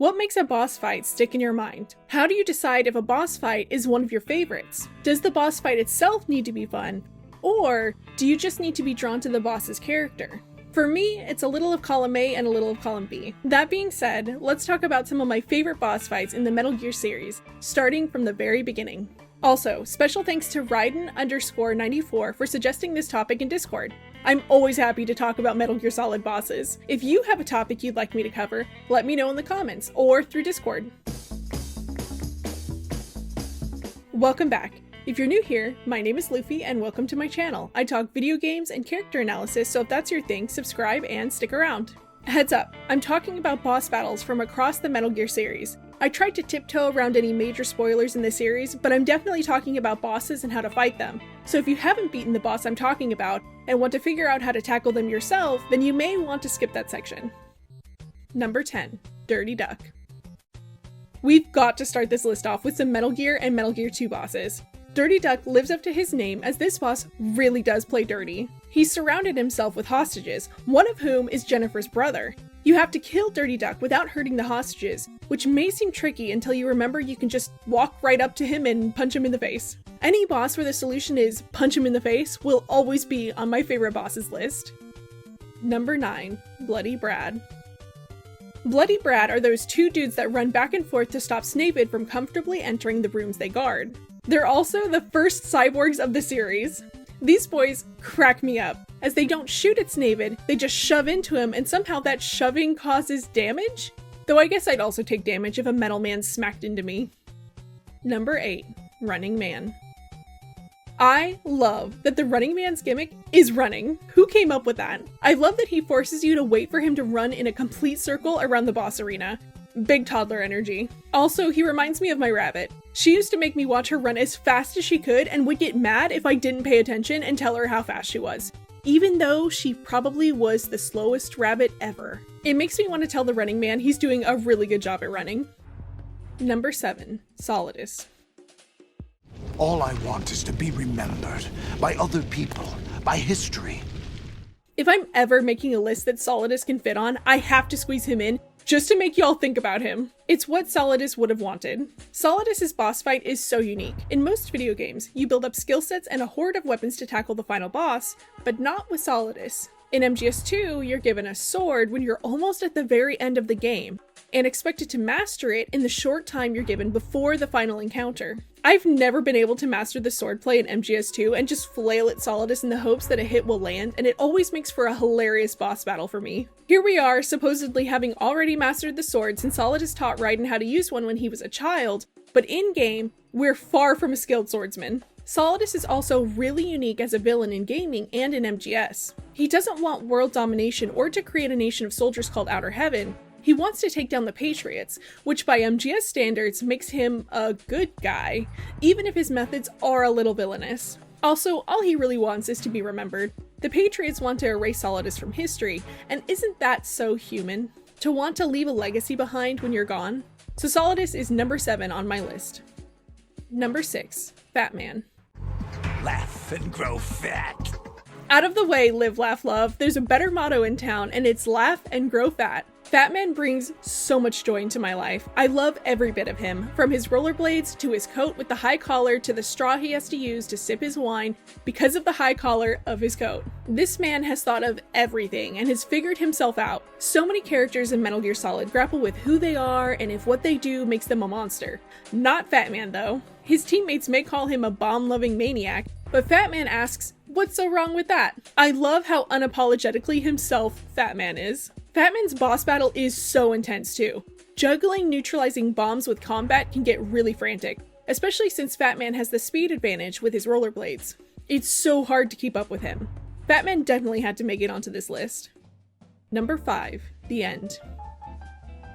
What makes a boss fight stick in your mind? How do you decide if a boss fight is one of your favorites? Does the boss fight itself need to be fun? Or do you just need to be drawn to the boss's character? For me, it's a little of column A and a little of column B. That being said, let's talk about some of my favorite boss fights in the Metal Gear series, starting from the very beginning. Also, special thanks to Raiden_94 for suggesting this topic in Discord. I'm always happy to talk about Metal Gear Solid bosses. If you have a topic you'd like me to cover, let me know in the comments or through Discord. Welcome back. If you're new here, my name is Luffy and welcome to my channel. I talk video games and character analysis, so if that's your thing, subscribe and stick around. Heads up, I'm talking about boss battles from across the Metal Gear series. I tried to tiptoe around any major spoilers in the series, but I'm definitely talking about bosses and how to fight them. So if you haven't beaten the boss I'm talking about and want to figure out how to tackle them yourself, then you may want to skip that section. Number 10, Dirty Duck. We've got to start this list off with some Metal Gear and Metal Gear 2 bosses. Dirty Duck lives up to his name as this boss really does play dirty. He's surrounded himself with hostages, one of whom is Jennifer's brother. You have to kill Dirty Duck without hurting the hostages, which may seem tricky until you remember you can just walk right up to him and punch him in the face. Any boss where the solution is punch him in the face will always be on my favorite bosses list. Number 9, Bloody Brad. Bloody Brad are those two dudes that run back and forth to stop Sneyvid from comfortably entering the rooms they guard. They're also the first cyborgs of the series. These boys crack me up, as they don't shoot at Sneyvid, they just shove into him and somehow that shoving causes damage? Though I guess I'd also take damage if a metal man smacked into me. Number 8, Running Man. I love that the Running Man's gimmick is running. Who came up with that? I love that he forces you to wait for him to run in a complete circle around the boss arena. Big toddler energy. Also, he reminds me of my rabbit. She used to make me watch her run as fast as she could and would get mad if I didn't pay attention and tell her how fast she was, even though she probably was the slowest rabbit ever. It makes me want to tell the Running Man he's doing a really good job at running. Number 7, Solidus. All I want is to be remembered by other people, by history. If I'm ever making a list that Solidus can fit on, I have to squeeze him in just to make y'all think about him. It's what Solidus would have wanted. Solidus's boss fight is so unique. In most video games, you build up skill sets and a horde of weapons to tackle the final boss, but not with Solidus. In MGS2, you're given a sword when you're almost at the very end of the game, and expected to master it in the short time you're given before the final encounter. I've never been able to master the swordplay in MGS2 and just flail at Solidus in the hopes that a hit will land, and it always makes for a hilarious boss battle for me. Here we are, supposedly having already mastered the sword since Solidus taught Raiden how to use one when he was a child, but in-game, we're far from a skilled swordsman. Solidus is also really unique as a villain in gaming and in MGS. He doesn't want world domination or to create a nation of soldiers called Outer Heaven. He wants to take down the Patriots, which by MGS standards makes him a good guy, even if his methods are a little villainous. Also, all he really wants is to be remembered. The Patriots want to erase Solidus from history, and isn't that so human? To want to leave a legacy behind when you're gone? So Solidus is number 7 on my list. Number 6, Fat Man. Laugh and grow fat. Out of the way, live, laugh, love. There's a better motto in town, and it's laugh and grow fat. Fat Man brings so much joy into my life. I love every bit of him, from his rollerblades to his coat with the high collar to the straw he has to use to sip his wine because of the high collar of his coat. This man has thought of everything and has figured himself out. So many characters in Metal Gear Solid grapple with who they are and if what they do makes them a monster. Not Fat Man though. His teammates may call him a bomb-loving maniac, but Fat Man asks, what's so wrong with that? I love how unapologetically himself Fat Man is. Fat Man's boss battle is so intense too. Juggling neutralizing bombs with combat can get really frantic, especially since Fat Man has the speed advantage with his rollerblades. It's so hard to keep up with him. Fat Man definitely had to make it onto this list. Number 5, The End.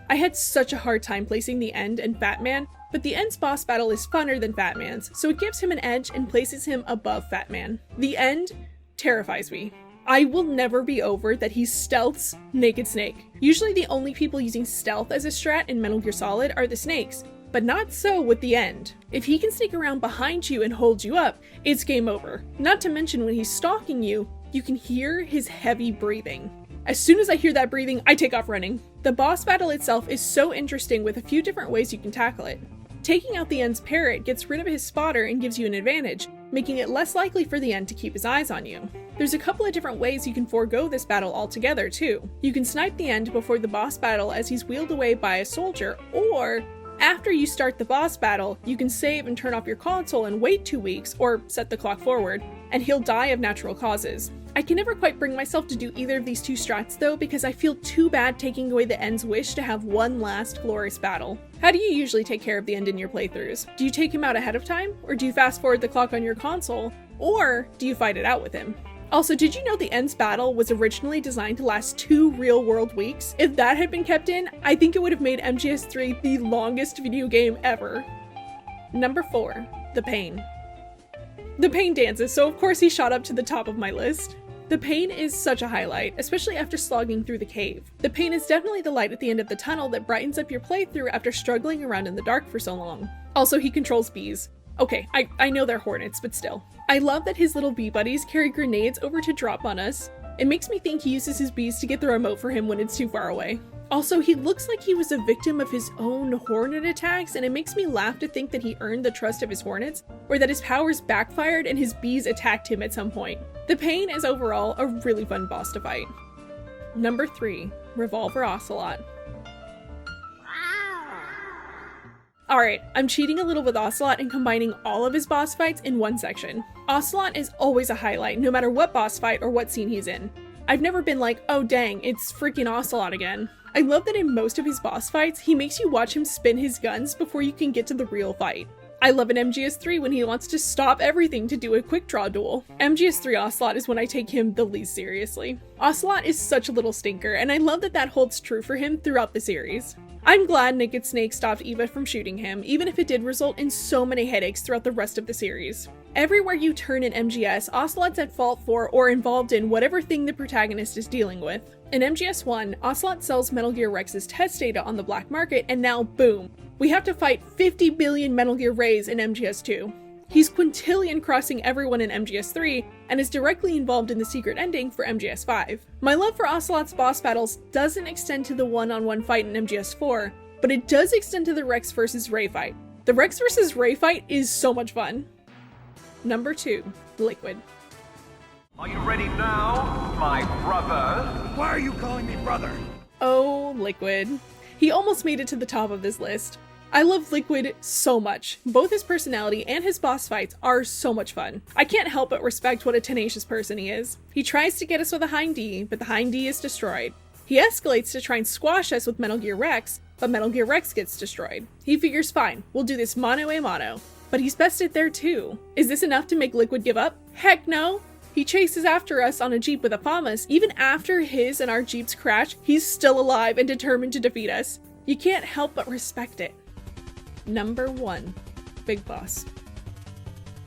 I had such a hard time placing The End and Fat Man, but The End's boss battle is funner than Fat Man's, so it gives him an edge and places him above Fat Man. The End terrifies me. I will never be over that he stealths Naked Snake. Usually the only people using stealth as a strat in Metal Gear Solid are the snakes, but not so with The End. If he can sneak around behind you and hold you up, it's game over. Not to mention when he's stalking you, you can hear his heavy breathing. As soon as I hear that breathing, I take off running. The boss battle itself is so interesting with a few different ways you can tackle it. Taking out the End's parrot gets rid of his spotter and gives you an advantage, making it less likely for the End to keep his eyes on you. There's a couple of different ways you can forego this battle altogether too. You can snipe the End before the boss battle as he's wheeled away by a soldier, or after you start the boss battle, you can save and turn off your console and wait 2 weeks, or set the clock forward, and he'll die of natural causes. I can never quite bring myself to do either of these two strats though, because I feel too bad taking away the End's wish to have one last glorious battle. How do you usually take care of the End in your playthroughs? Do you take him out ahead of time? Or do you fast forward the clock on your console? Or do you fight it out with him? Also, did you know the End's battle was originally designed to last 2 real-world weeks? If that had been kept in, I think it would have made MGS3 the longest video game ever. Number 4. The Pain. The Pain dances, so of course he shot up to the top of my list. The Pain is such a highlight, especially after slogging through the cave. The Pain is definitely the light at the end of the tunnel that brightens up your playthrough after struggling around in the dark for so long. Also, he controls bees. Okay, I know they're hornets, but still. I love that his little bee buddies carry grenades over to drop on us. It makes me think he uses his bees to get the remote for him when it's too far away. Also, he looks like he was a victim of his own hornet attacks, and it makes me laugh to think that he earned the trust of his hornets, or that his powers backfired and his bees attacked him at some point. The Pain is overall a really fun boss to fight. Number 3. Revolver Ocelot. Alright, I'm cheating a little with Ocelot and combining all of his boss fights in one section. Ocelot is always a highlight, no matter what boss fight or what scene he's in. I've never been like, oh dang, it's freaking Ocelot again. I love that in most of his boss fights, he makes you watch him spin his guns before you can get to the real fight. I love in MGS3 when he wants to stop everything to do a quick draw duel. MGS3 Ocelot is when I take him the least seriously. Ocelot is such a little stinker, and I love that that holds true for him throughout the series. I'm glad Naked Snake stopped Eva from shooting him, even if it did result in so many headaches throughout the rest of the series. Everywhere you turn in MGS, Ocelot's at fault for or involved in whatever thing the protagonist is dealing with. In MGS1, Ocelot sells Metal Gear Rex's test data on the black market, and now boom, we have to fight 50 billion Metal Gear Rays in MGS2. He's quintillion crossing everyone in MGS3, and is directly involved in the secret ending for MGS5. My love for Ocelot's boss battles doesn't extend to the one-on-one fight in MGS4, but it does extend to the Rex vs. Ray fight. The Rex vs. Ray fight is so much fun. Number 2. Liquid. Are you ready now, my brother? Why are you calling me brother? Oh, Liquid. He almost made it to the top of this list. I love Liquid so much. Both his personality and his boss fights are so much fun. I can't help but respect what a tenacious person he is. He tries to get us with a Hind D, but the Hind D is destroyed. He escalates to try and squash us with Metal Gear Rex, but Metal Gear Rex gets destroyed. He figures, fine, we'll do this mano a mano. But he's bested there too. Is this enough to make Liquid give up? Heck no! He chases after us on a Jeep with a FAMAS. Even after his and our Jeeps crash, he's still alive and determined to defeat us. You can't help but respect it. Number 1. Big Boss.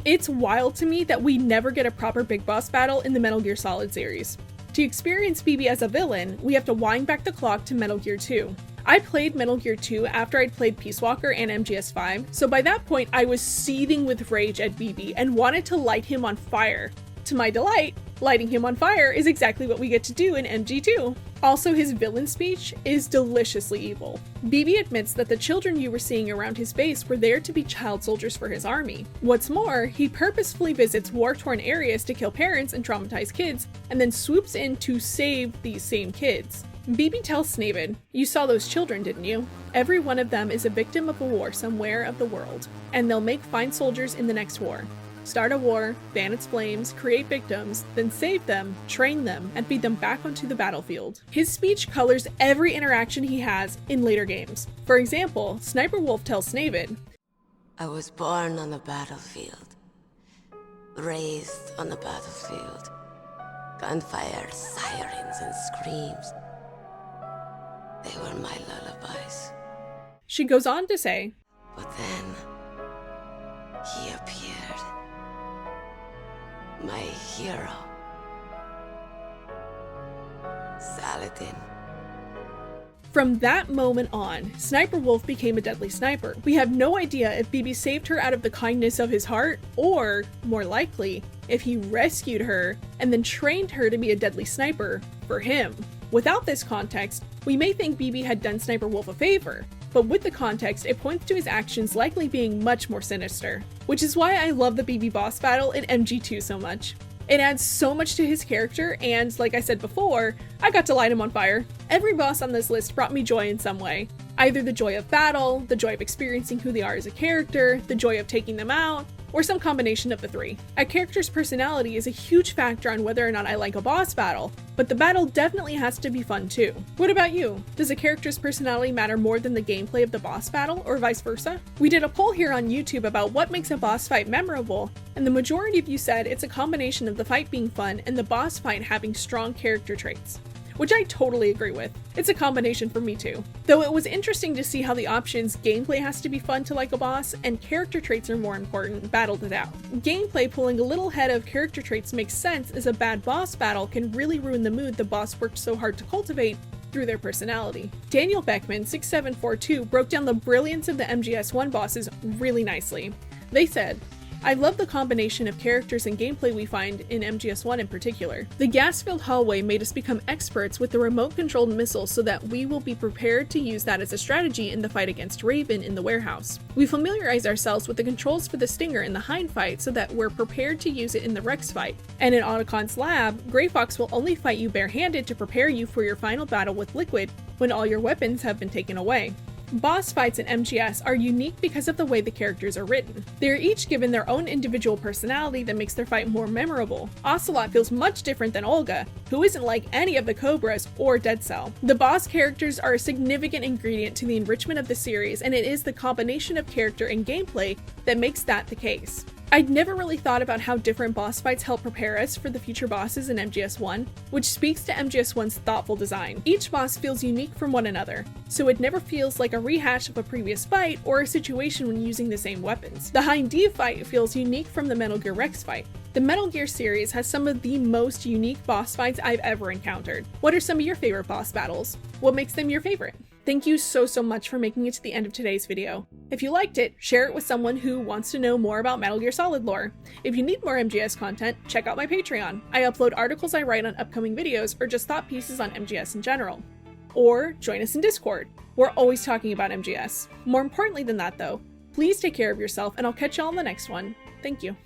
It's wild to me that we never get a proper Big Boss battle in the Metal Gear Solid series. To experience BB as a villain, we have to wind back the clock to Metal Gear 2. I played Metal Gear 2 after I'd played Peace Walker and MGS5, so by that point I was seething with rage at BB and wanted to light him on fire. To my delight, lighting him on fire is exactly what we get to do in MG2. Also, his villain speech is deliciously evil. BB admits that the children you were seeing around his base were there to be child soldiers for his army. What's more, he purposefully visits war-torn areas to kill parents and traumatize kids, and then swoops in to save these same kids. BB tells Snavid, "You saw those children, didn't you? Every one of them is a victim of a war somewhere of the world, and they'll make fine soldiers in the next war. Start a war, fan its flames, create victims, then save them, train them, and feed them back onto the battlefield." His speech colors every interaction he has in later games. For example, Sniper Wolf tells Snavid, "I was born on the battlefield, raised on the battlefield. Gunfire, sirens, and screams. They were my lullabies." She goes on to say, "But then, he appeared. My hero. Saladin." From that moment on, Sniper Wolf became a deadly sniper. We have no idea if BB saved her out of the kindness of his heart, or, more likely, if he rescued her and then trained her to be a deadly sniper for him. Without this context, we may think BB had done Sniper Wolf a favor, but with the context, it points to his actions likely being much more sinister. Which is why I love the BB boss battle in MG2 so much. It adds so much to his character, and like I said before, I got to light him on fire. Every boss on this list brought me joy in some way. Either the joy of battle, the joy of experiencing who they are as a character, the joy of taking them out, or some combination of the three. A character's personality is a huge factor on whether or not I like a boss battle, but the battle definitely has to be fun too. What about you? Does a character's personality matter more than the gameplay of the boss battle, or vice versa? We did a poll here on YouTube about what makes a boss fight memorable, and the majority of you said it's a combination of the fight being fun and the boss fight having strong character traits. Which I totally agree with. It's a combination for me too. Though it was interesting to see how the options gameplay has to be fun to like a boss, and character traits are more important, battled it out. Gameplay pulling a little ahead of character traits makes sense, as a bad boss battle can really ruin the mood the boss worked so hard to cultivate through their personality. Daniel Beckman 6742 broke down the brilliance of the MGS1 bosses really nicely. They said, I love the combination of characters and gameplay we find in MGS1 in particular. The gas-filled hallway made us become experts with the remote-controlled missile so that we will be prepared to use that as a strategy in the fight against Raven in the warehouse. We familiarize ourselves with the controls for the Stinger in the Hind fight so that we're prepared to use it in the Rex fight. And in Otacon's lab, Grey Fox will only fight you barehanded to prepare you for your final battle with Liquid when all your weapons have been taken away. Boss fights in MGS are unique because of the way the characters are written. They are each given their own individual personality that makes their fight more memorable. Ocelot feels much different than Olga, who isn't like any of the Cobras or Dead Cell. The boss characters are a significant ingredient to the enrichment of the series, and it is the combination of character and gameplay that makes that the case. I'd never really thought about how different boss fights help prepare us for the future bosses in MGS1, which speaks to MGS1's thoughtful design. Each boss feels unique from one another, so it never feels like a rehash of a previous fight or a situation when using the same weapons. The Hind D fight feels unique from the Metal Gear Rex fight. The Metal Gear series has some of the most unique boss fights I've ever encountered. What are some of your favorite boss battles? What makes them your favorite? Thank you so much for making it to the end of today's video. If you liked it, share it with someone who wants to know more about Metal Gear Solid lore. If you need more MGS content, check out my Patreon. I upload articles I write on upcoming videos or just thought pieces on MGS in general. Or join us in Discord. We're always talking about MGS. More importantly than that though, please take care of yourself and I'll catch y'all in the next one. Thank you.